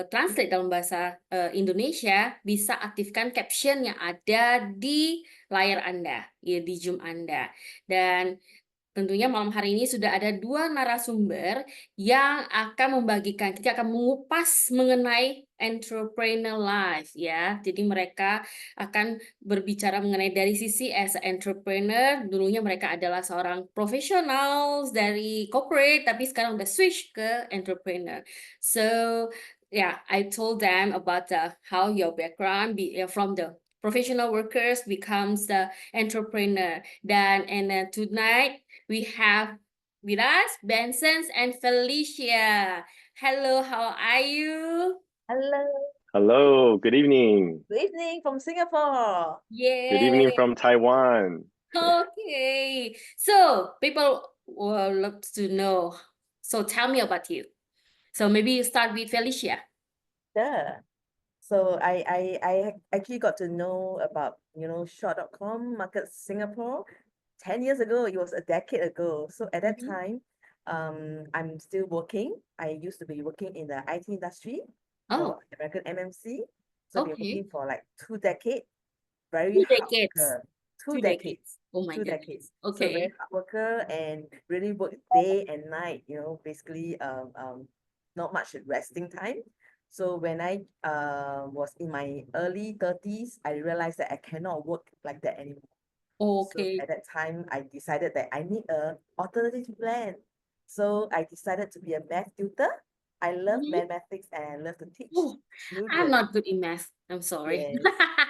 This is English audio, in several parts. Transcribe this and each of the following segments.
translate dalam bahasa Indonesia, bisa aktifkan caption yang ada di layar Anda, ya di Zoom Anda. Dan tentunya malam hari ini sudah ada dua narasumber yang akan membagikan, kita akan mengupas mengenai entrepreneur life ya. Jadi mereka akan berbicara mengenai dari sisi as a entrepreneur, dulunya mereka adalah seorang profesional dari corporate, tapi sekarang udah switch ke entrepreneur. So yeah, I told them about how your background from the professional workers becomes the entrepreneur. And tonight we have with us Benson and Felicia. Hello, how are you? Hello, Hello, good evening. good evening from Singapore. Good evening from Taiwan. Okay. So people will love to know. So tell me about you. So maybe you start with Felicia. Sure. So I actually got to know about, short.com Market Singapore 10 years ago. It was a decade ago. So at that time, I'm still working. I used to be working in the IT industry Oh, for American MMC. So I've been okay. working for like 2 decades. Very 2 hard decades. worker. 2 2 decades. decades. Oh my 2 goodness. decades. So Okay. very hard worker and really work day and night, basically not much resting time. So when I was in my early 30s, I realized that I cannot work like that anymore. So Okay. at that time, I decided that I need a alternative plan. So I decided to be a math tutor. I love mathematics and I love to teach Oh, I'm children. not good in math. I'm sorry. Yes.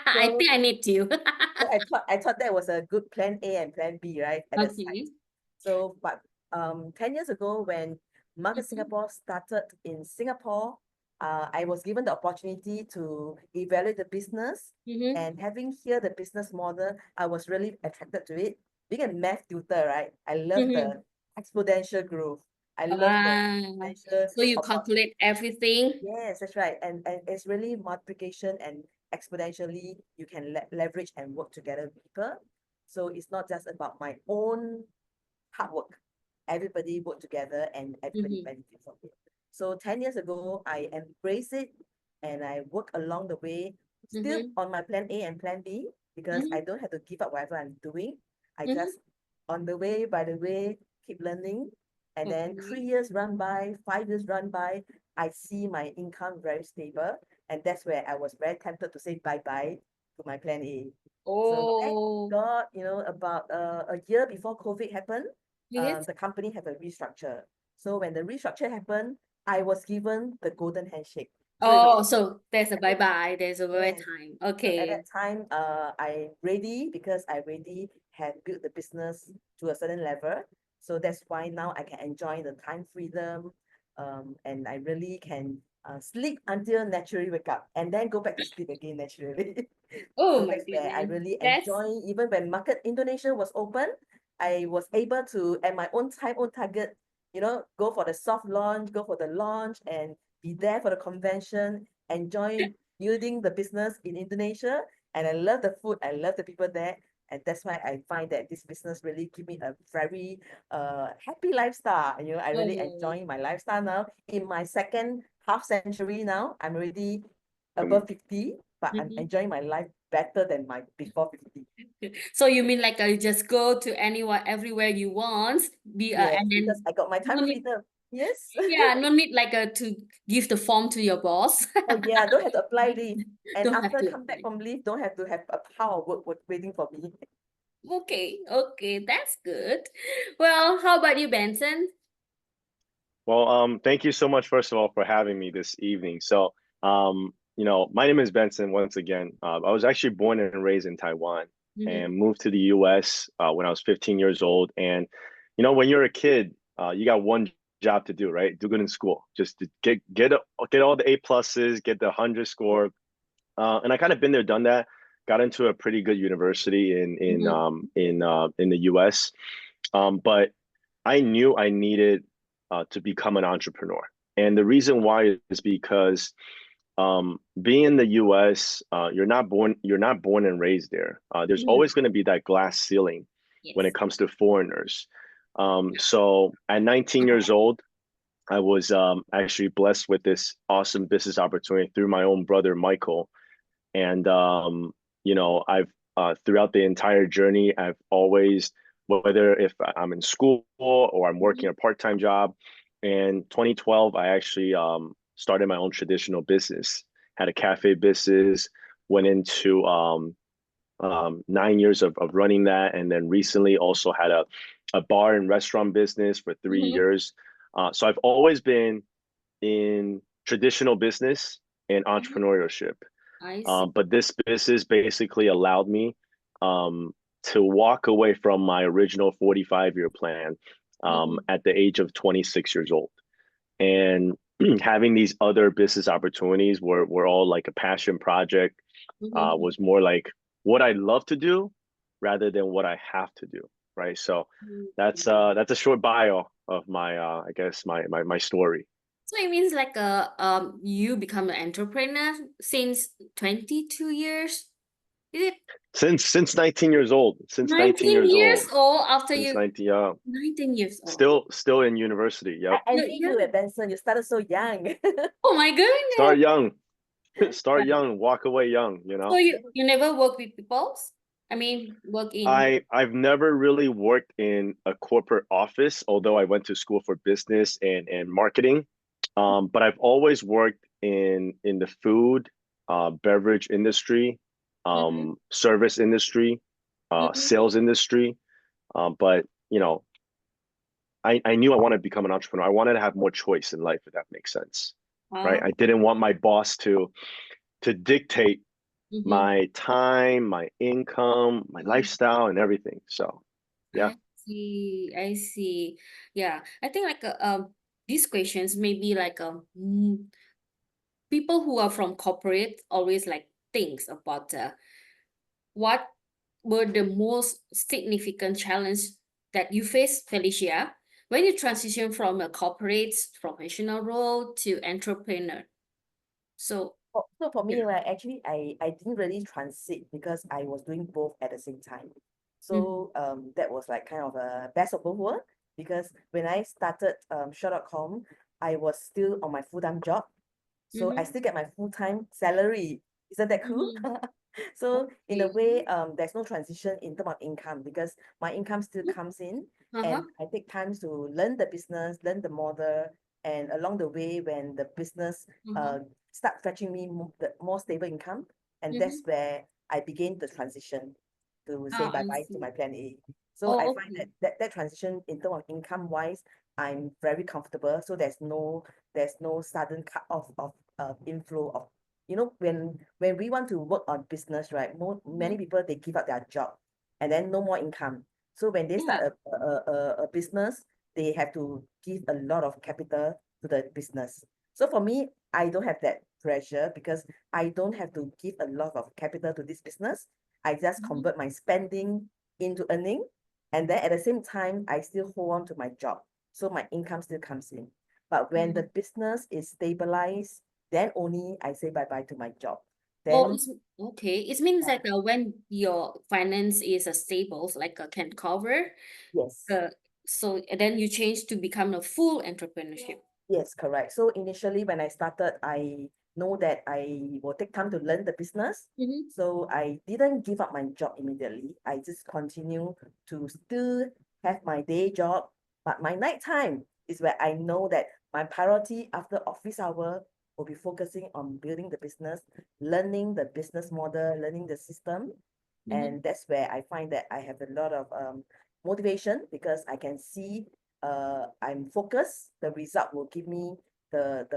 I So think I need to. so I thought that was a good plan A and plan B, right? At that Okay. time. So, but 10 years ago when Market Singapore started in Singapore, I was given the opportunity to evaluate the business, and having here the business model, I was really attracted to it. Being a math tutor, right? I love the exponential growth. I love the exponential So you calculate everything. Yes, that's right. And it's really multiplication and exponentially you can leverage and work together with people. So it's not just about my own hard work. Everybody work together and everybody benefits from it. So 10 years ago, I embrace it and I work along the way, still on my plan A and plan B, because I don't have to give up whatever I'm doing. I just on the way, by the way, keep learning. And then 3 years run by, 5 years run by, I see my income very stable. And that's where I was very tempted to say bye-bye to my plan A. So thank God, about a year before COVID happened, the company had a restructure. So when the restructure happened, I was given the golden handshake. So there's a bye-bye, there's a bye Yes. time. So Okay. at that time, I ready because I already had built the business to a certain level. So that's why now I can enjoy the time freedom, and I really can sleep until naturally wake up and then go back to sleep again naturally. Oh So my that's where I goodness. really That's enjoy. Even when Market Indonesia was open, I was able to, at my own time, own target, go for the soft launch, go for the launch, and be there for the convention, enjoy building the business in Indonesia. And I love the food, I love the people there. And that's why I find that this business really give me a very happy lifestyle. I really enjoy my lifestyle now. In my second half century now, I'm already above 50, but I'm enjoying my life better than my before 50. So you mean like you just go to anywhere, everywhere you want, Yes, and then because I got my time no need, freedom. Yes. yeah, no need like to give the form to your boss. Oh yeah, don't have to apply leave. And Don't have after to come back apply. from leave, don't have to have a pile of work waiting for me. Okay, that's good. Well, how about you, Benson? Well, thank you so much, first of all, for having me this evening. So, my name is Benson once again. I was actually born and raised in Taiwan and moved to the US when I was 15 years old. And, when you're a kid, you got one job to do, right? Do good in school. Just to get all the A+s, get the 100 score. And I kind of been there, done that. Got into a pretty good university in the US. But I knew I needed to become an entrepreneur. And the reason why is because being in the US, you're not born and raised there. There's always going to be that glass ceiling when it comes to foreigners. So at 19 years old, I was actually blessed with this awesome business opportunity through my own brother, Michael. And I've throughout the entire journey, I've always, whether if I'm in school or I'm working a part-time job. In 2012, I actually started my own traditional business, had a cafe business, went into 9 years of running that, and then recently also had a bar and restaurant business for 3 years. So I've always been in traditional business and entrepreneurship. I see. But this business basically allowed me to walk away from my original 45-year plan at the age of 26 years old. And having these other business opportunities were all like a passion project, was more like what I love to do rather than what I have to do, right? So that's a short bio of my I guess my story. So it means like you become an entrepreneur since 22 years. Is it Since 19 years old, since 19 19 years years old, old after since you 19, 19 years old? still in university. I Yep. envy Yeah. you at Benson. You started so young. Oh my Start goodness. young. Start Yeah. young, walk away young, So you never work with people? I mean, work in. I've never really worked in a corporate office, although I went to school for business and marketing. But I've always worked in the food, beverage industry, Mhm, service industry, mhm. sales industry. But I knew I wanted to become an entrepreneur. I wanted to have more choice in life, if that makes sense. Right. I Oh, didn't want my boss to dictate mhm. my time, my income, my lifestyle, and everything. So, yeah. I see. I see. Yeah, I think like these questions maybe like people who are from corporate always like thinks about what were the most significant challenge that you faced, Felicia, when you transition from a corporate professional role to entrepreneur? So, So for me, yeah. right, actually, I didn't really transit because I was doing both at the same time. Mhm, So that was like kind of a best of both worlds because when I started Shop.com, I was still on my full-time job. So I mhm, still get my full-time salary. Isn't that cool? mhm. So in a Okay. way, there's no transition in terms of income because my income still comes in Uh-huh. and I take time to learn the business, learn the model, and along the way when the business Uh-huh. start fetching me more stable income, and that's Mhm. where I begin the transition to say Ah, I bye-bye to see. my plan A. So I Oh, find okay. that transition in terms of income wise, I'm very comfortable. So there's no sudden cut off of inflow of when we want to work on business, right? Many Mhm. people they give up their job and then no more income. So when they start Yeah. a business, they have to give a lot of capital to the business. So for me, I don't have that pressure because I don't have to give a lot of capital to this business. I just Mhm. convert my spending into earning. And then at the same time, I still hold on to my job. So my income still comes in. But when the Mhm. business is stabilized, then only I say bye-bye to my job. Oh, Then it's okay. It means uh, that when your finance is stable, like can cover, yes. uh, so then you change to become a full entrepreneurship. Yes, correct. So initially when I started, I know that I will take time to learn the business. Mm-hmm. So I didn't give up my job immediately. I just continue to still have my day job, but my nighttime is where I know that my priority after office hour will be focusing on building the business, learning the business model, learning the system. Mm-hmm. And that's where I find that I have a lot of motivation because I can see I'm focused, the result will give me the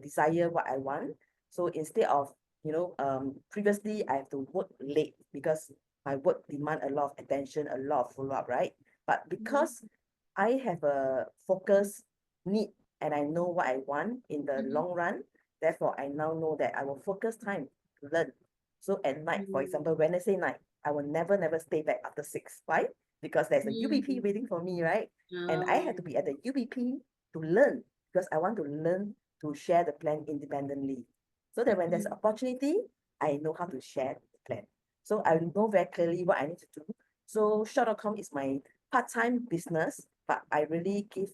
desire what I want. So instead of previously I have to work late because my work demand a lot of attention, a lot of follow-up, right? But because I have a focus need and I know what I want in the Mm-hmm. long run, therefore I now know that I will focus time to learn. So at night, for example, Mm-hmm. Wednesday night, I will never stay back after 6. Why? Because there's a UBP Mm-hmm. waiting for me, right? And I had to Oh. be at the UBP to learn because I want to learn to share the plan independently. So that when there's Mm-hmm. opportunity, I know how to share the plan. So I know very clearly what I need to do. So Shop.com is my part-time business, but I really give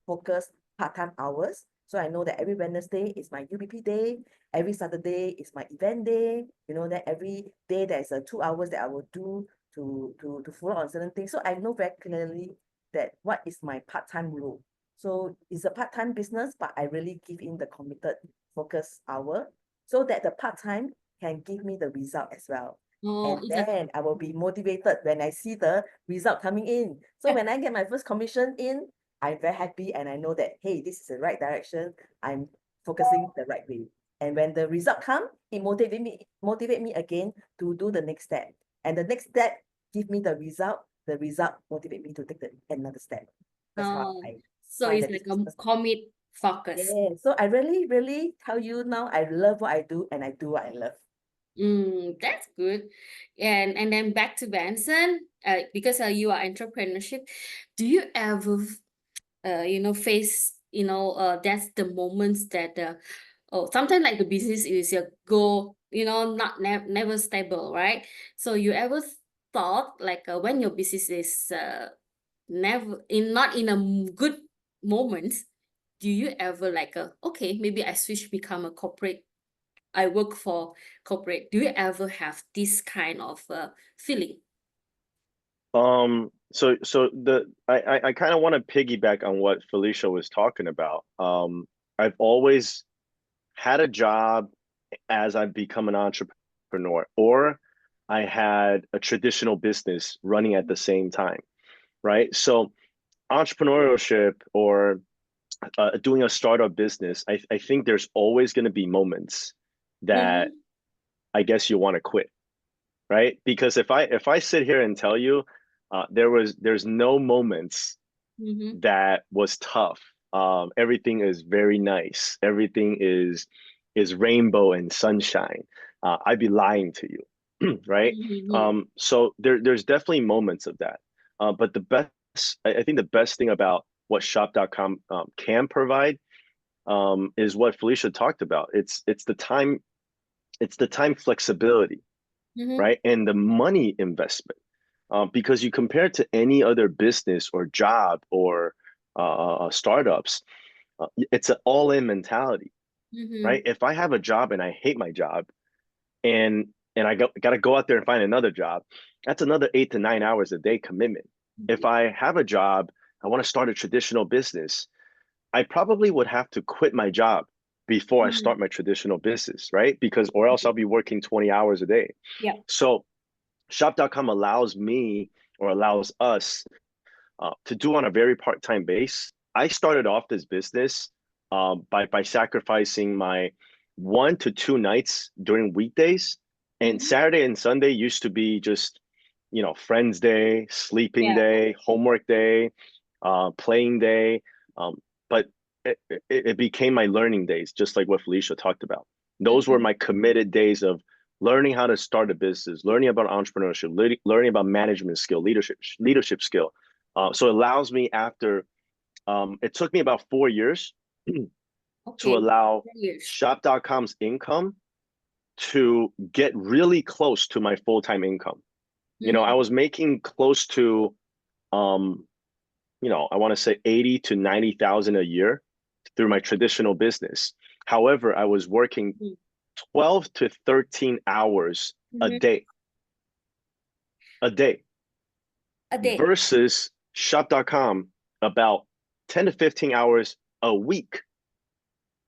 focus part-time hours. So I know that every Wednesday is my UBP day, every Saturday is my event day, you know, that every day there's a 2 hours that I will do to follow on certain things. So I know very clearly that what is my part-time role. So it's a part-time business, but I really give in the committed focus hour so that the part-time can give me the result as well. Oh, And it's a then I will be motivated when I see the result coming in. So when I get my first commission in, I'm very happy and I know that, hey, this is the right direction. I'm focusing the right way. And when the result come, it motivate me again to do the next step. And the next step give me the result motivate me to take another step. That's how oh, I so find it's that this like a business. commit focus. Yeah. So I really, really tell you now, I love what I do and I do what I love. That's good. And then back to Benson, because you are entrepreneurship, do you ever face, that's the moments that sometimes like the business is your goal, not never stable, right? So you ever thought like when your business is never in not in a good moment, do you ever like okay, maybe I switch become a corporate, I work for corporate. Do you ever have this kind of feeling? So I kind of want to piggyback on what Felicia was talking about. I've always had a job as I've become an entrepreneur, or I had a traditional business running at the same time, right? So entrepreneurship or doing a startup business, I think there's always going to be moments that Mm-hmm. I guess you want to quit, right? Because if I sit here and tell you there's no moments Mm-hmm. that was tough. Everything is very nice. Everything is rainbow and sunshine. I'd be lying to you, right? Mm-hmm. So there's definitely moments of that. But I think the best thing about what shop.com can provide is what Felicia talked about. It's the time flexibility, Mm-hmm. right? And the money investment. Because you compare it to any other business or job or startups, it's an all-in mentality, Mm-hmm. right? If I have a job and I hate my job and got to go out there and find another job, that's another 8 to 9 hours a day commitment. If I have a job, I want to start a traditional business, I probably would have to quit my job before I Mm-hmm. start my traditional business, right? Because or else I'll be working 20 hours a day. Yeah. So shop.com allows me or allows us to do on a very part-time base. I started off this business by sacrificing my 1 to 2 nights during weekdays, and Mm-hmm. Saturday and Sunday used to be just friends day, sleeping Yeah. day, homework day, playing day. But it became my learning days, just like what Felicia talked about. Those were Mm-hmm. my committed days of learning how to start a business, learning about entrepreneurship, learning about management skill, leadership skill. So it allows me after it took me about 4 years to Okay. allow Years. shop.com's income to get really close to my full-time income. I Mm-hmm. was making close to um, I want to say 80 to 90,000 a year through my traditional business. However, I was working 12 to 13 hours a Mm-hmm. day, a day A day. versus shop.com about 10 to 15 hours a week.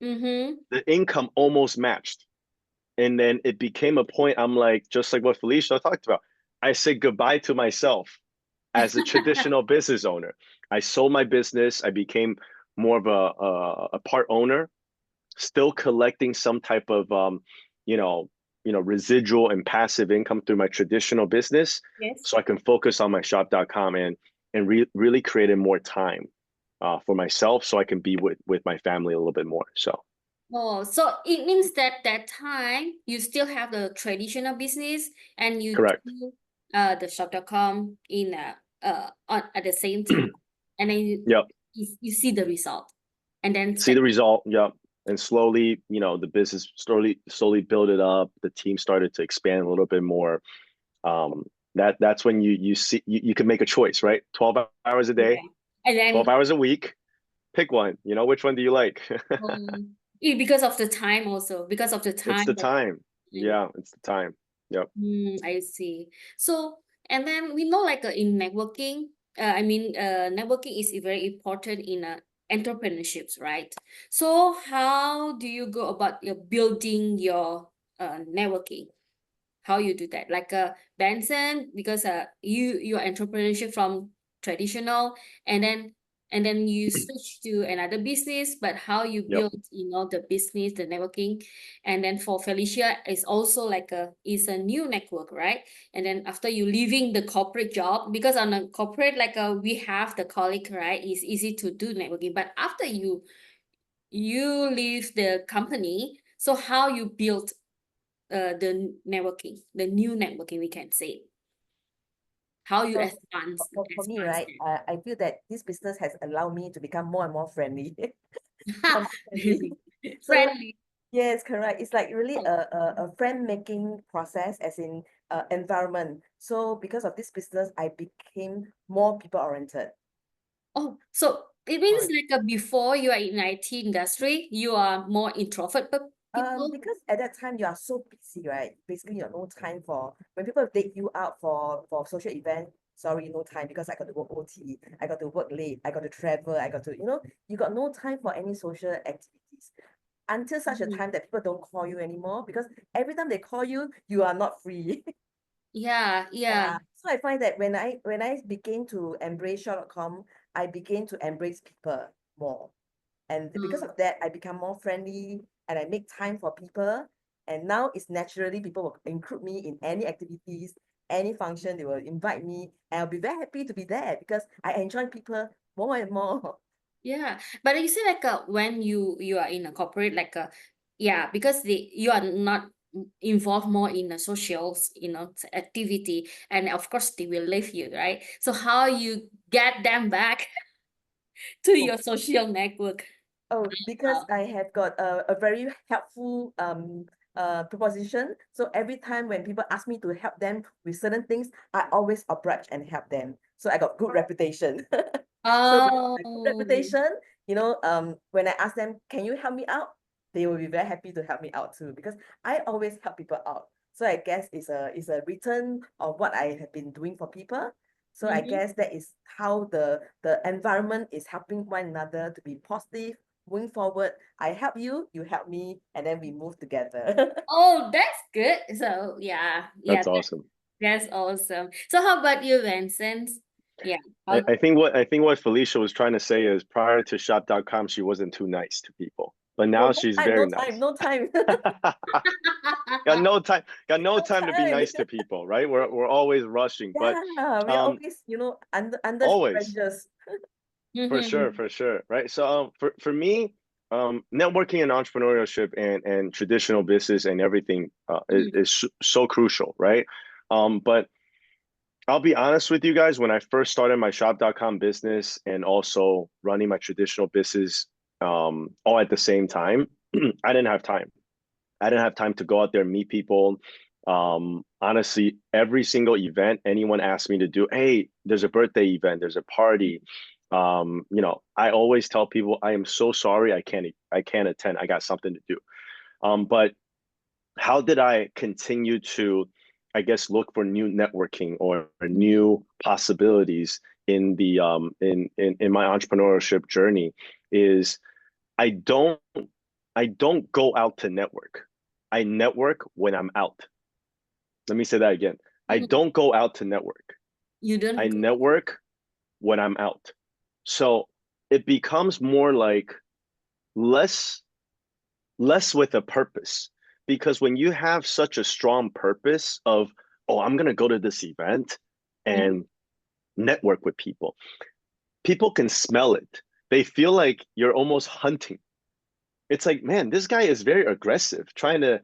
Mm-hmm. The income almost matched. And then it became a point I'm like, just like what Felicia talked about, I said goodbye to myself as a traditional business owner. I sold my business. I became more of a part owner, still collecting some type of you know, residual and passive income through my traditional business, Yes. so I can focus on my shop.com and really creating more time for myself, so I can be with my family a little bit more. So Oh, so it means that that time you still have the traditional business and you correct. do the shop.com in at the same time, and then Yep. you see the result, and then See step. the result. Yep. And slowly, the business slowly build it up. The team started to expand a little bit more. Um, that's when you see you can make a choice, right? 12 hours a day, Yeah. And 12 then hours a week, pick one. You know, which one do you like? Because of the time also, because of the It's time the that time. time. Yeah, it's the time. Yep. I see. So, and then we know like in networking, networking is very important in entrepreneurships, right? So, how do you go about your building your networking? How you do that? Like Benson, because your entrepreneurship from traditional, and then you switch to another business, but how you Yep. build, the business, the networking. And then for Felicia, it's also like is a new network, right? And then after you leaving the corporate job, because on a corporate, like we have the colleague, right? It's easy to do networking. But after you leave the company, so how you build the networking, the new networking, we can say. How you So for me, advance right, I feel that this business has allowed me to become more and more friendly. them. More and more friendly. So Friendly. yes, correct. It's like really Oh, a friend-making process, as in environment. So because of this business, I became more people-oriented. oh, so it means Correct. like before you are in IT industry, you are more introvert people. Because at that time you are so busy, right? Basically, you have no time for when people take you out for social event. Sorry, no time because I got to work OT, I got to work late, I got to travel, I got to, you got no time for any social activities until such a Mhm. time that people don't call you anymore because every time they call you, you are not free. Yeah, yeah. Yeah. So I find that when I began to embrace shop.com, I began to embrace people more. And because Mm. of that, I become more friendly and I make time for people. And now it's naturally people will include me in any activities, any function, they will invite me. And I'll be very happy to be there because I enjoy people more and more. Yeah, but you see, like when you are in a corporate, like yeah, because you are not involved more in the socials, activity, and of course they will leave you, right? So how you get them back to your social network? Oh, because Uh, I have got a very helpful proposition. So every time when people ask me to help them with certain things, I always approach and help them. So I got good reputation. So because of my good oh, reputation, when I ask them, can you help me out? They will be very happy to help me out too, because I always help people out. So I guess it's a return of what I have been doing for people. So I mhm. guess that is how the environment is helping one another to be positive. Moving forward, I help you, you help me, and then we move together. Oh, that's good. So yeah, yeah, That's awesome. that's awesome. So how about you, Vincent? Yeah. I, How, I think what I think what Felicia was trying to say is prior to shop.com, she wasn't too nice to people. But Oh, now no she's time, no very time, nice. no time. Got no No time to be time. nice to people, right? We're always rushing, but Yeah, we are um always, under always pressures. Mhm. for sure, right? So for me, networking and entrepreneurship and traditional business and everything is so crucial, right? But I'll be honest with you guys, when I first started my shop.com business and also running my traditional business all at the same time, I didn't have time. I didn't have time to go out there and meet people. Honestly, every single event anyone asked me to do, hey, there's a birthday event, there's a party. I always tell people I am so sorry I can't attend. I got something to do. But how did I continue to, I guess, look for new networking or new possibilities in the in my entrepreneurship journey is I don't I don't go out to network. I network when I'm out. Let me say that again. I Mhm. don't go out to network. You I don't go. network when I'm out. So it becomes more like less less with a purpose. Because when you have such a strong purpose of, oh, I'm going to go to this event Mhm. and network with people, people can smell it. They feel like you're almost hunting. It's like, man, this guy is very aggressive, trying to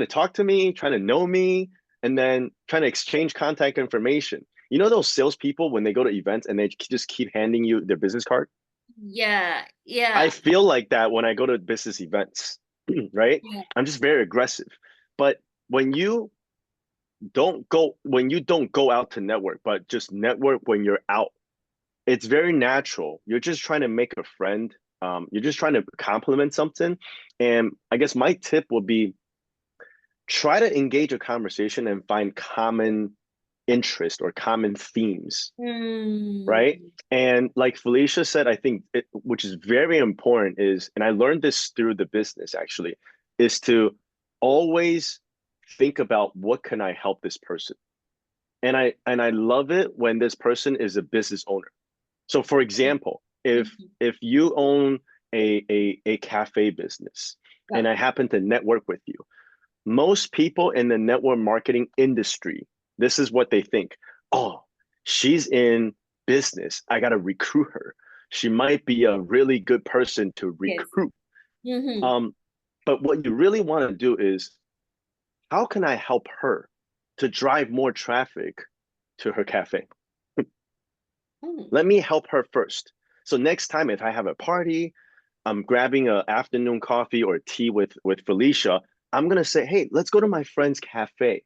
talk to me, trying to know me, and then trying to exchange contact information. You know those salespeople when they go to events and they just keep handing you their business card? Yeah, I yeah, feel like that when I go to business events, right? yeah. I'm just very aggressive. But when you don't go out to network, but just network when you're out, it's very natural. You're just trying to make a friend. you're just trying to complement something. And I guess my tip would be try to engage a conversation and find common interest or common themes, right? And like Felicia said, I think which is very important is, and I learned this through the business actually, is to always think about what can I help this person. And I love it when this person is a business owner. So for example, if you own a cafe business and I happen to network with you, most people in the network marketing industry, this is what they think. Oh, she's in business. I got to recruit her. She might be a really good person to recruit. But what you really want to do is, how can I help her to drive more traffic to her cafe? Let me help her first. So next time if I have a party, I'm grabbing an afternoon coffee or tea with Felicia, I'm going to say, hey, let's go to my friend's cafe.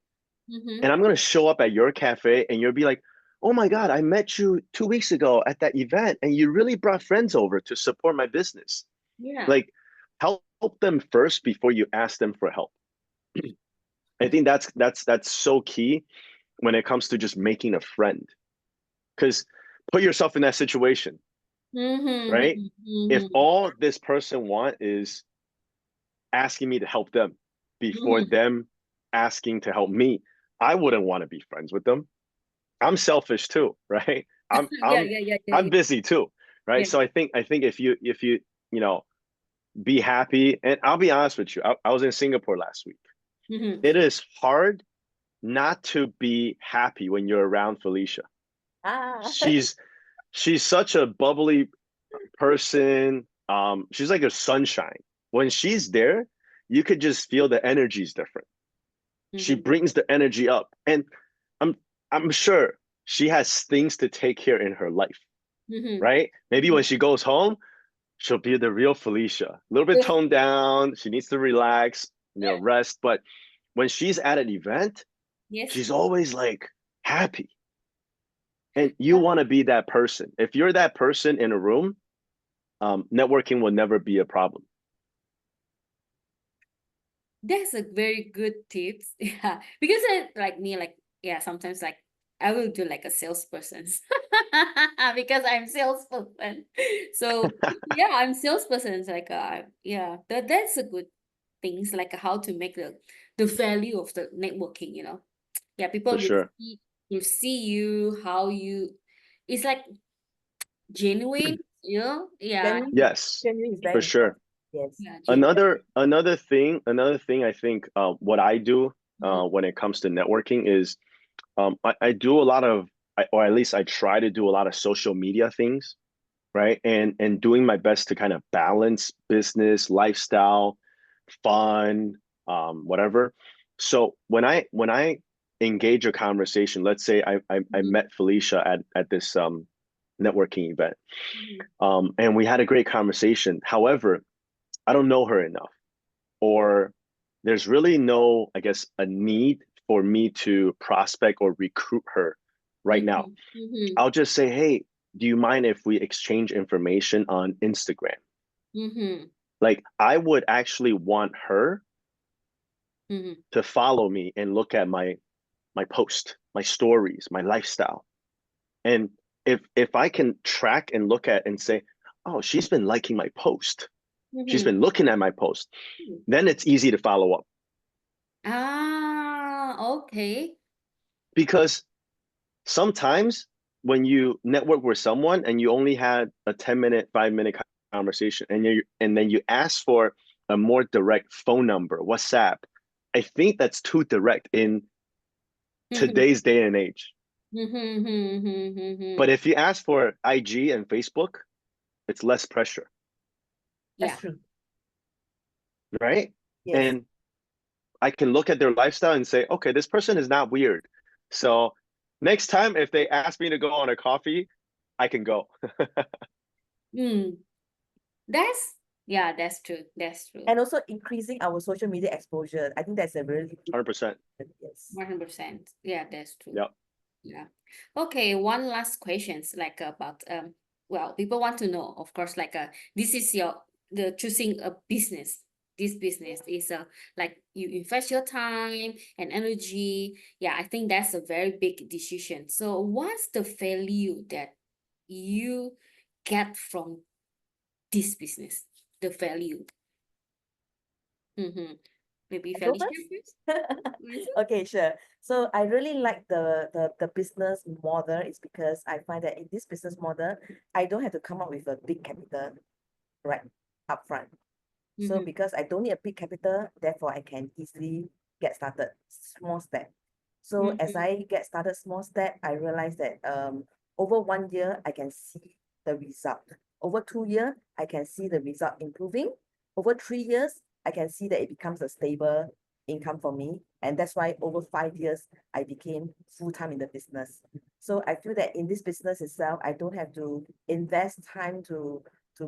And I'm going to show up at your cafe and you'll be like, oh my God, I met you 2 weeks ago at that event and you really brought friends over to support my business. Like help them first before you ask them for help. I think that's so key when it comes to just making a friend. Because put yourself in that situation, right? If all this person wants is asking me to help them before them asking to help me, I wouldn't want to be friends with them. I'm selfish too, right? I'm busy too, right? So I think if you be happy, and I'll be honest with you, I was in Singapore last week. It is hard not to be happy when you're around Felicia. She's such a bubbly person. She's like a sunshine. When she's there, you could just feel the energy is different. She brings the energy up, and I'm sure she has things to take care in her life, right? Maybe when she goes home, she'll be the real Felicia, a little bit toned down. She needs to relax, rest. But when she's at an event, she's always like happy. And you want to be that person. If you're that person in a room, networking will never be a problem. That's a very good tips. Yeah, because like me, sometimes like I will do like a salesperson because I'm salesperson. So yeah, I'm salesperson. It's like that's a good things like how to make the value of the networking. Yeah, people For sure. will see you how you. It's like genuine. Yeah. Genuine, Yes, genuine is very for sure. important. Yes. Yeah, genuine. Another thing I think what I do when it comes to networking is I do a lot of, or at least I try to do a lot of social media things, right? And doing my best to kind of balance business, lifestyle, fun, whatever. So when I engage a conversation, let's say I met Felicia at this networking event, and we had a great conversation. However, I don't know her enough, or there's really no, I guess, a need for me to prospect or recruit her right now. I'll just say, hey, do you mind if we exchange information on Instagram? Like, I would actually want her to follow me and look at my post, my stories, my lifestyle. And if I can track and look at and say, oh, she's been liking my post, she's been looking at my post, then it's easy to follow up. Okay. Because sometimes when you network with someone and you only had a 10-minute, 5-minute conversation, and then you ask for a more direct phone number, WhatsApp, I think that's too direct in today's day and age. But if you ask for IG and Facebook, it's less pressure. That's true. Right? Yes. And I can look at their lifestyle and say, okay, this person is not weird. So next time, if they ask me to go on a coffee, I can go. That's true. That's true. And also increasing our social media exposure. I think that's a really good 100%. Yes. 100%. Yeah, that's true. Yep. Yeah. Okay, one last question, like about well, people want to know, of course, like this is the choosing a business. This business is like you invest your time and energy. Yeah, I think that's a very big decision. So what's the value that you get from this business? The value. Mm-hmm. Maybe I go Felicia first? first? Lisa? Okay, sure. So I really like the business model is because I find that in this business model, I don't have to come up with a big capital right upfront. So Mm-hmm. because I don't need a big capital, therefore I can easily get started small step. So as Mm-hmm. I get started small step, I realize that over 1 year I can see the result. Over 2 years, I can see the result improving. Over 3 years, I can see that it becomes a stable income for me. And that's why over 5 years, I became full-time in the business. So I feel that in this business itself, I don't have to invest time to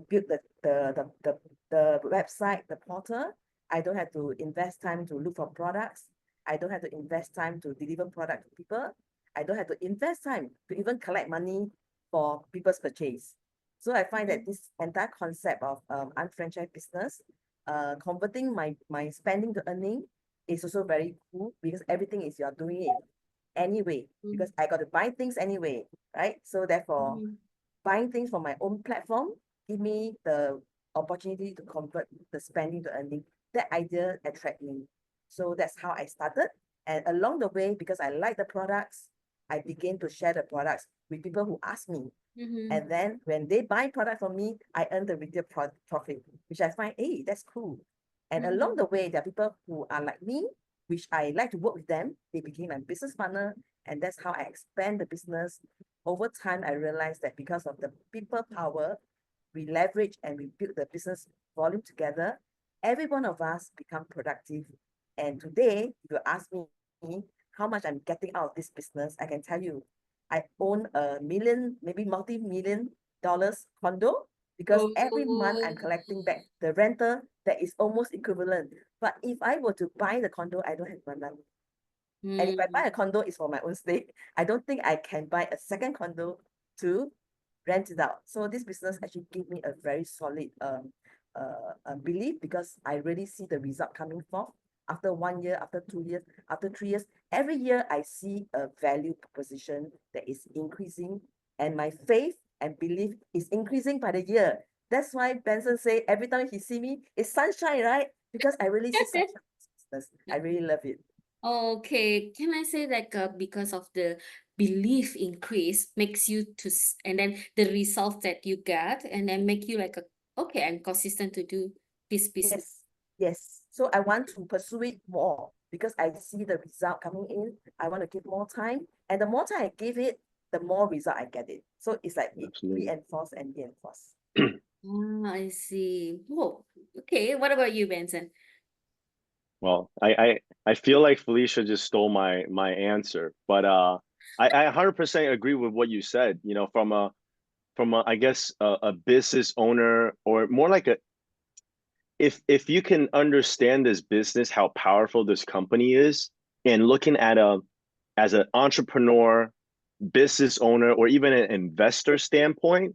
build the website, the portal. I don't have to invest time to look for products. I don't have to invest time to deliver product to people. I don't have to invest time to even collect money for people's purchase. So I find that this entire concept of unfranchised business, converting my spending to earning is also very cool because everything is you're doing it anyway because I got to buy things anyway, right? So therefore, Mm-hmm. buying things from my own platform give me the opportunity to convert the spending to earning. That idea attract me. So that's how I started. And along the way, because I like the products, I begin to share the products with people who ask me. Mm-hmm. And then when they buy product from me, I earn the retail profit, which I find, hey, that's cool. And along the way, there are people who are like me, which I like to work with them. They became my business partner, and that's how I expand the business. Over time, I realized that because of the people power, we leverage and we build the business volume together. Every one of us become productive. And today, if you ask me how much I'm getting out of this business, I can tell you, I own a million, maybe multi-million dollars condo because every month I'm Oh. collecting back the rental that is almost equivalent. But if I were to buy the condo, I don't have my money. And if I buy a condo, it's for my own stay. I don't think I can buy a second condo to rent it out. So this business actually gave me a very solid belief because I really see the result coming forth after 1 year, after 2 years, after 3 years. Every year I see a value proposition that is increasing, and my faith and belief is increasing by the year. That's why Benson say every time he see me, it's sunshine, right? Because I really see sunshine in this business. I really love it. Okay, can I say like because of the belief increase makes you and then the results that you get and then make you like okay, I'm consistent to do this business. Yes, yes. So I want to pursue it more because I see the result coming in. I want to give more time. And the more time I give it, the more result I get it. So it's like it Absolutely. reinforce and reinforce. Ah, I see. Oh, okay. What about you, Benson? Well, I feel like Felicia just stole my answer, but I 100% agree with what you said. You know, from a I guess a business owner or more like a if you can understand this business, how powerful this company is, and looking at a as an entrepreneur, business owner, or even an investor standpoint,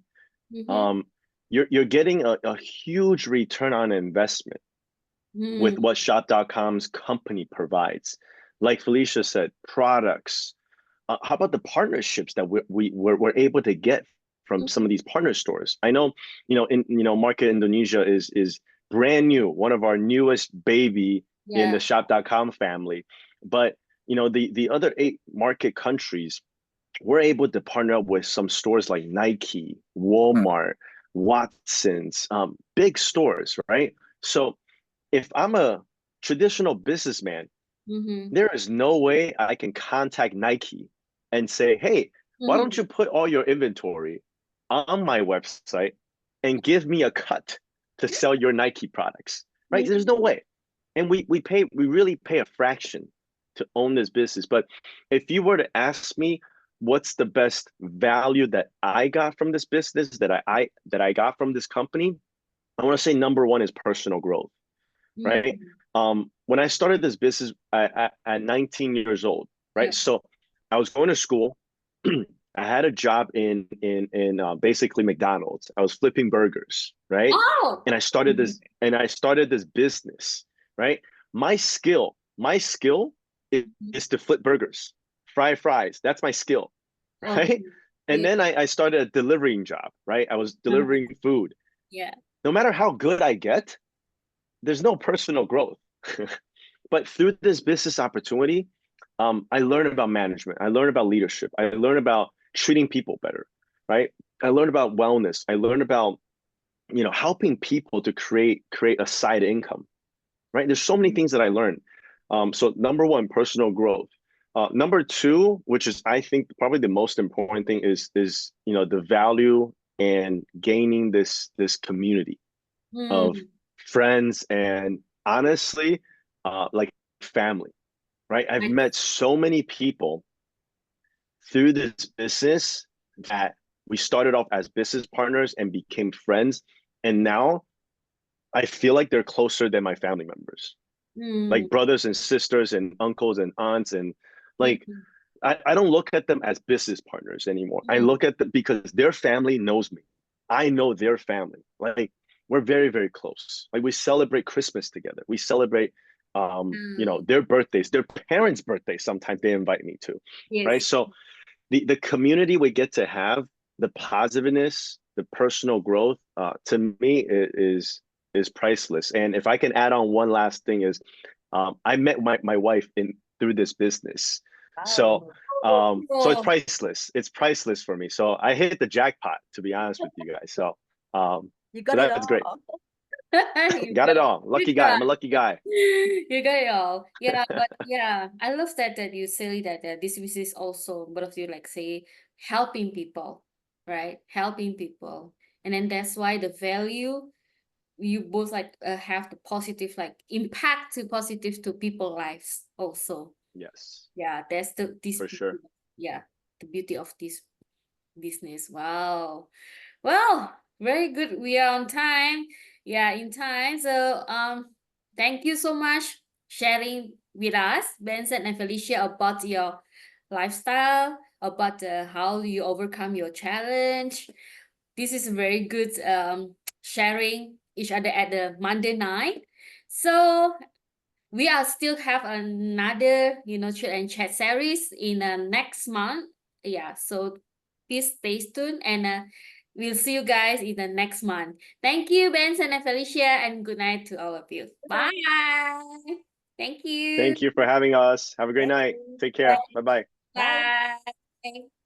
Mm-hmm. um, you're getting a huge return on investment with Mm-hmm. what shop.com's company provides. Like Felicia said, products. How about the partnerships that we're able to get from some of these partner stores? I know, Market Indonesia is brand new, one of our newest baby in the Yeah. shop.com family. But the other 8 market countries, we're able to partner up with some stores like Nike, Walmart, Watson's, big stores, right? So if I'm a traditional businessman, Mm-hmm. there is no way I can contact Nike and say, hey, why don't Mm-hmm. you put all your inventory on my website and give me a cut to sell your Nike products, right? There's no way. And we really pay a fraction to own this business. But if you were to ask me what's the best value that I got from this business, that I got from this company, I want to say number one is personal growth, right? Mm-hmm. When I started this business at 19 years old, right? Yeah. So I was going to school. I had a job in basically McDonald's. I was flipping burgers, right? Oh. And I started this business, right? My skill is to flip burgers, fry fries. That's my skill, right? Okay. And Yeah. then I started a delivering job, right? I was delivering food. Yeah. No matter how good I get, there's no personal growth. But through this business opportunity, I learned about management. I learned about leadership. I learned about treating people better, right? I learned about wellness. I learned about, helping people to create a side income, right? There's so many things that I learned. So number one, personal growth. Number two, which is I think probably the most important thing is the value and gaining this community of Mm. friends and honestly, like family, right? I've Nice. met so many people through this business that we started off as business partners and became friends. And now I feel like they're closer than my family members, Mm. like brothers and sisters and uncles and aunts. And like, Mm. I don't look at them as business partners anymore. I Mm. look at them because their family knows me. I know their family. Like, we're very, very close. Like, we celebrate Christmas together. We celebrate, Mm. their birthdays, their parents' birthdays. Sometimes they invite me to, right? Yes. So the community we get to have, the positiveness, the personal growth, to me is priceless. And if I can add on one last thing is, I met my wife through this business. So Wow. so it's Oh. priceless. It's priceless for me. So I hit the jackpot, to be honest with you guys. So You so got it that's great. all. You Got got it all. good Lucky guy. job. I'm a lucky guy. You got it all. Yeah, but yeah, I love that you say that this is also both of you like say helping people, right? Helping people. And then that's why the value you both like have the positive like impact to positive to people lives also. Yes, Yeah, that's this for sure. yeah, the beauty of this business. Wow. Well, very good. We are on time. Yeah, in time. So thank you so much sharing with us, Benson and Felicia, about your lifestyle, about how you overcome your challenge. This is very good sharing each other at the Monday night. So we are still have another, chill and chat series in next month. Yeah, so please stay tuned and we'll see you guys in the next month. Thank you, Benson and Felicia, and good night to all of you. Bye. Thank you. Thank you for having us. Have a great Thank night. you. Take Bye. care. Bye bye. Bye. Bye.